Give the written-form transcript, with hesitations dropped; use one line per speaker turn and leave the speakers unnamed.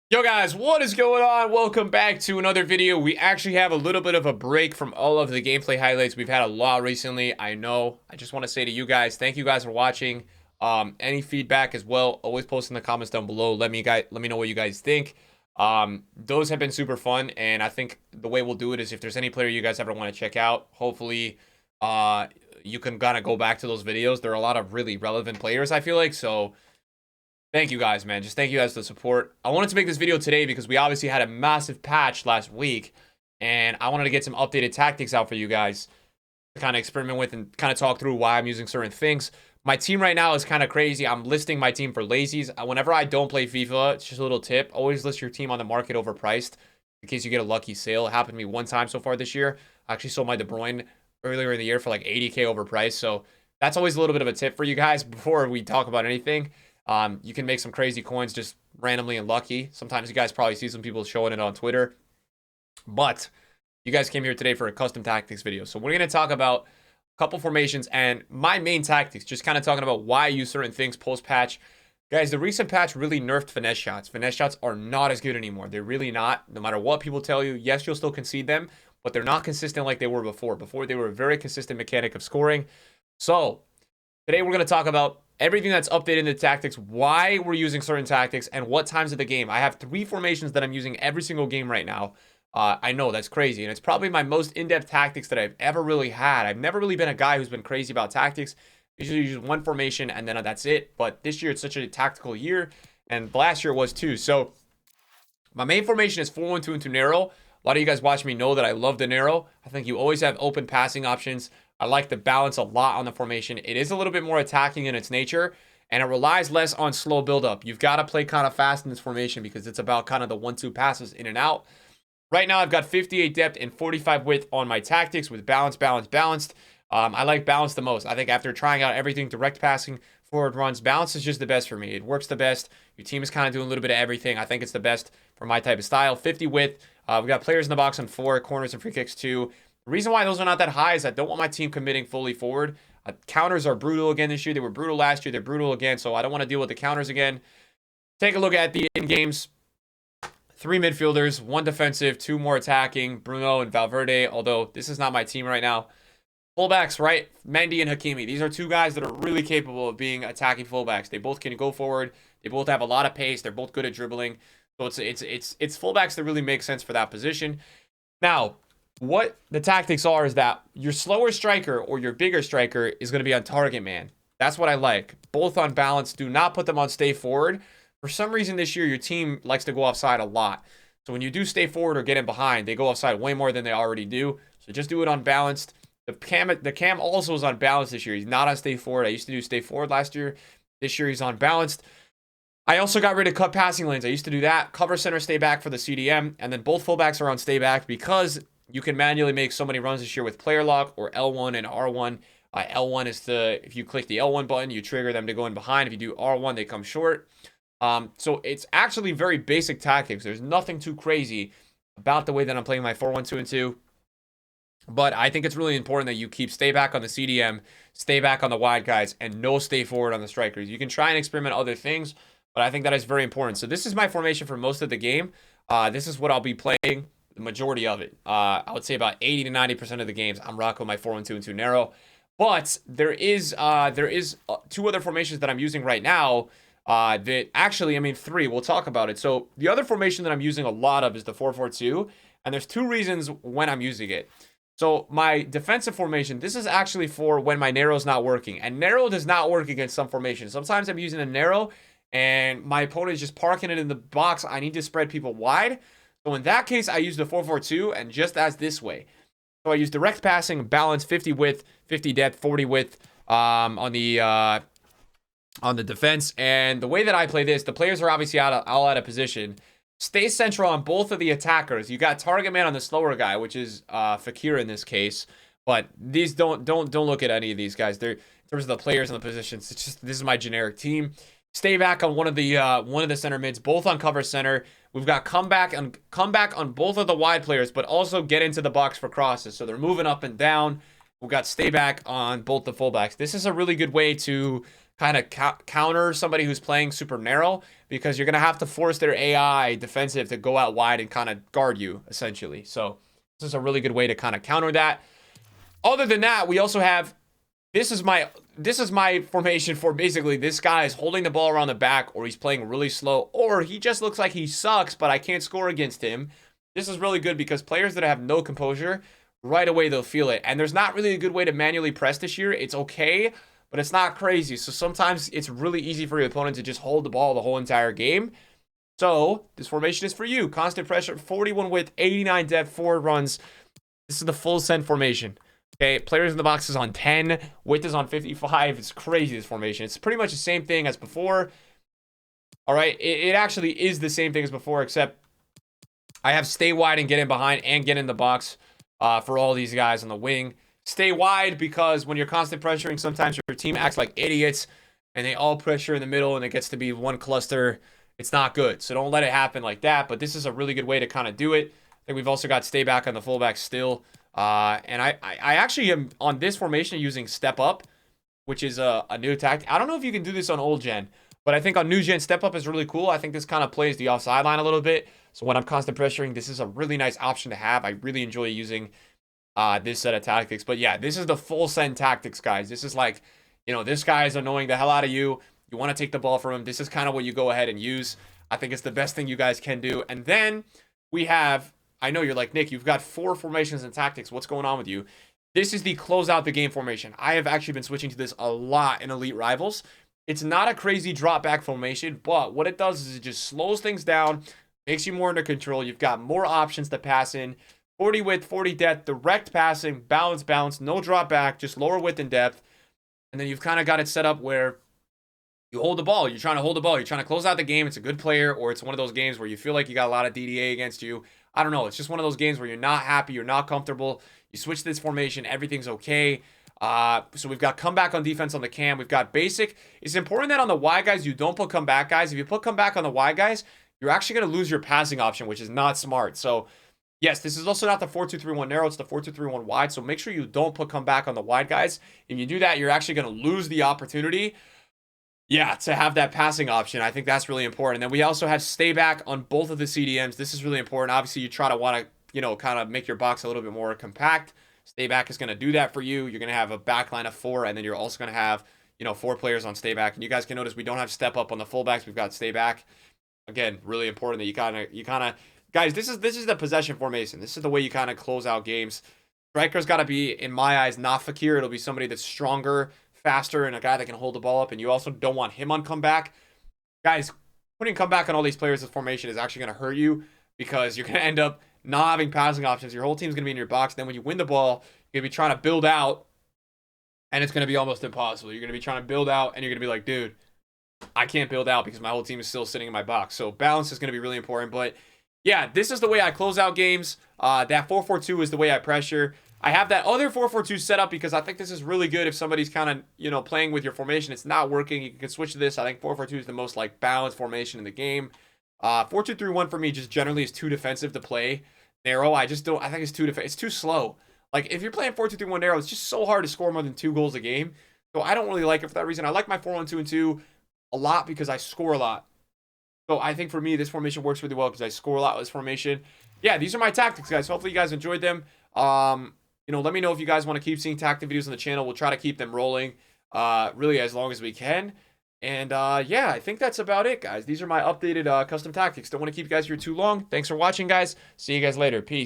Yo guys, what is going on? Welcome back to another video. We actually have a little bit of a break from all of the gameplay highlights. We've had a lot recently, I know. I just want to say to you guys, thank you guys for watching. Any feedback as well, always post in the comments down below. Let me know what you guys think. Those have been super fun, and I think the way we'll do it is if there's any player you guys ever want to check out, hopefully you can kind of go back to those videos. There are a lot of really relevant players, I feel like, so thank you guys, man. Just thank you guys for the support. I wanted to make this video today because we obviously had a massive patch last week, and I wanted to get some updated tactics out for you guys to kind of experiment with and kind of talk through why I'm using certain things. My team right now is kind of crazy. I'm listing my team for lazies. Whenever I don't play FIFA, it's just a little tip. Always list your team on the market overpriced in case you get a lucky sale. It happened to me one time so far this year. I actually sold my De Bruyne earlier in the year for like 80K overpriced. So that's always a little bit of a tip for you guys before we talk about anything. You can make some crazy coins just randomly and lucky. Sometimes you guys probably see some people showing it on Twitter. But you guys came here today for a custom tactics video. So we're going to talk about a couple formations and my main tactics. Just kind of talking about why I use certain things post-patch. Guys, the recent patch really nerfed finesse shots. Finesse shots are not as good anymore. They're really not. No matter what people tell you, yes, you'll still concede them, but they're not consistent like they were before. Before, they were a very consistent mechanic of scoring. So today we're going to talk about everything that's updated in the tactics, why we're using certain tactics, and what times of the game. I have 3 formations that I'm using every single game right now. I know, that's crazy, and it's probably my most in-depth tactics that I've ever really had. I've never really been a guy who's been crazy about tactics. Usually use one formation, and then that's it. But this year, it's such a tactical year, and last year was too. So my main formation is 4-1-2 narrow. A lot of you guys watching me know that I love the narrow. I think you always have open passing options. I like the balance a lot on the formation. It is a little bit more attacking in its nature, and it relies less on slow build-up. You've got to play kind of fast in this formation because it's about kind of the 1-2 passes in and out. Right now, I've got 58 depth and 45 width on my tactics with balance, balance, balanced. I like balance the most. I think after trying out everything, direct passing, forward runs, balance is just the best for me. It works the best. Your team is kind of doing a little bit of everything. I think it's the best for my type of style. 50 width. We've got players in the box on 4, corners and free kicks 2. The reason why those are not that high is I don't want my team committing fully forward. Counters are brutal again this year. They were brutal last year. They're brutal again, so I don't want to deal with the counters again. Take a look at the in-games. 3 midfielders, 1 defensive, 2 more attacking, Bruno and Valverde, although this is not my team right now. Fullbacks, right? Mendy and Hakimi. These are 2 guys that are really capable of being attacking fullbacks. They both can go forward. They both have a lot of pace. They're both good at dribbling. So it's fullbacks that really make sense for that position. Now, what the tactics are is that your slower striker or your bigger striker is going to be on target man. That's what I like. Both on balance. Do not put them on stay forward. For some reason this year, your team likes to go offside a lot. So when you do stay forward or get in behind, they go offside way more than they already do. So just do it unbalanced. The cam also is on balance this year. He's not on stay forward. I used to do stay forward last year. This year he's on balanced. I also got rid of cut passing lanes. I used to do that. Cover center, stay back for the CDM. And then both fullbacks are on stay back because you can manually make so many runs this year with player lock or L1 and R1. L1 is if you click the L1 button, you trigger them to go in behind. If you do R1, they come short. So it's actually very basic tactics. There's nothing too crazy about the way that I'm playing my 4-1-2-2. But I think it's really important that you keep stay back on the CDM, stay back on the wide guys, and no stay forward on the strikers. You can try and experiment other things, but I think that is very important. So this is my formation for most of the game. This is what I'll be playing the majority of it. I would say about 80 to 90% of the games I'm rocking my 4-1-2-2 narrow. But there is 2 other formations that I'm using right now. That actually, 3. We'll talk about it. So the other formation that I'm using a lot of is the 4-4-2, and there's 2 reasons when I'm using it. So my defensive formation, this is actually for when my narrow is not working, and narrow does not work against some formations. Sometimes I'm using a narrow, and my opponent is just parking it in the box. I need to spread people wide. So in that case, I use the 4-4-2, and just as this way. So I use direct passing, balance, 50 width, 50 depth, 40 width on the defense. And the way that I play this, the players are obviously all out of position. Stay central on both of the attackers. You got target man on the slower guy, which is Fakir in this case. But these don't look at any of these guys. They're in terms of the players and the positions. It's just, this is my generic team. Stay back on one of the center mids, both on cover center. We've got come back on both of the wide players, but also get into the box for crosses. So they're moving up and down. We've got stay back on both the fullbacks. This is a really good way to kind of counter somebody who's playing super narrow, because you're going to have to force their AI defensive to go out wide and kind of guard you, essentially. So this is a really good way to kind of counter that. Other than that, we also have, this is my formation for basically this guy is holding the ball around the back, or he's playing really slow, or he just looks like he sucks, but I can't score against him. This is really good because players that have no composure, right away they'll feel it. And there's not really a good way to manually press this year. It's okay, but it's not crazy. So sometimes it's really easy for your opponent to just hold the ball the whole entire game. So this formation is for you. Constant pressure, 41 width, 89 depth, 4 runs. This is the full send formation. Okay, players in the box is on 10. Width is on 55. It's crazy, this formation. It's pretty much the same thing as before. All right, it actually is the same thing as before, except I have stay wide and get in behind and get in the box for all these guys on the wing. Stay wide because when you're constant pressuring, sometimes your team acts like idiots and they all pressure in the middle and it gets to be one cluster. It's not good. So don't let it happen like that. But this is a really good way to kind of do it. I think we've also got stay back on the fullback still. And I actually am on this formation using step up, which is a new tactic. I don't know if you can do this on old gen, but I think on new gen, step up is really cool. I think this kind of plays the offside line a little bit. So when I'm constant pressuring, this is a really nice option to have. I really enjoy using this set of tactics. But yeah, this is the full send tactics, guys. This is like, you know, this guy is annoying the hell out of you. You want to take the ball from him. This is kind of what you go ahead and use. I think it's the best thing you guys can do. And then we have, I know you're like, Nick, you've got 4 formations and tactics. What's going on with you? This is the close out the game formation. I have actually been switching to this a lot in Elite Rivals. It's not a crazy drop back formation, but what it does is it just slows things down, makes you more under control. You've got more options to pass in. 40 width, 40 depth, direct passing, bounce, no drop back, just lower width and depth. And then you've kind of got it set up where you hold the ball. You're trying to hold the ball. You're trying to close out the game. It's a good player, or it's one of those games where you feel like you got a lot of DDA against you. I don't know. It's just one of those games where you're not happy. You're not comfortable. You switch this formation. Everything's okay. So we've got comeback on defense on the cam. We've got basic. It's important that on the wide guys, you don't put comeback guys. If you put comeback on the wide guys, you're actually going to lose your passing option, which is not smart. So yes, this is also not the 4-2-3-1 narrow. It's the 4-2-3-1 wide. So make sure you don't put comeback on the wide guys. If you do that, you're actually going to lose the opportunity, yeah, to have that passing option. I think that's really important. And then we also have stay back on both of the CDMs. This is really important. Obviously, you try to want to, you know, kind of make your box a little bit more compact. Stay back is going to do that for you. You're going to have a back line of 4, and then you're also going to have, you know, 4 players on stay back. And you guys can notice we don't have step up on the fullbacks. We've got stay back. Again, really important that you kind of guys, this is the possession formation. This is the way you kind of close out games. Striker's got to be, in my eyes, not Fakir. It'll be somebody that's stronger, faster, and a guy that can hold the ball up. And you also don't want him on comeback. Guys, putting comeback on all these players in formation is actually going to hurt you, because you're going to end up not having passing options. Your whole team's going to be in your box. Then when you win the ball, you're going to be trying to build out, and it's going to be almost impossible. You're going to be trying to build out, and you're going to be like, dude, I can't build out because my whole team is still sitting in my box. So balance is going to be really important. But yeah, this is the way I close out games. That 4-4-2 is the way I pressure. I have that other 4-4-2 set up because I think this is really good if somebody's kind of, you know, playing with your formation. It's not working. You can switch to this. I think 4-4-2 is the most like balanced formation in the game. 4-2-3-1 for me just generally is too defensive to play narrow. I think it's too it's too slow. Like if you're playing 4-2-3-1 narrow, it's just so hard to score more than 2 goals a game. So I don't really like it for that reason. I like my 4-1-2-2 a lot because I score a lot. So I think for me, this formation works really well because I score a lot with this formation. Yeah, these are my tactics, guys. Hopefully you guys enjoyed them. You know, let me know if you guys want to keep seeing tactic videos on the channel. We'll try to keep them rolling really as long as we can. And yeah, I think that's about it, guys. These are my updated custom tactics. Don't want to keep you guys here too long. Thanks for watching, guys. See you guys later. Peace.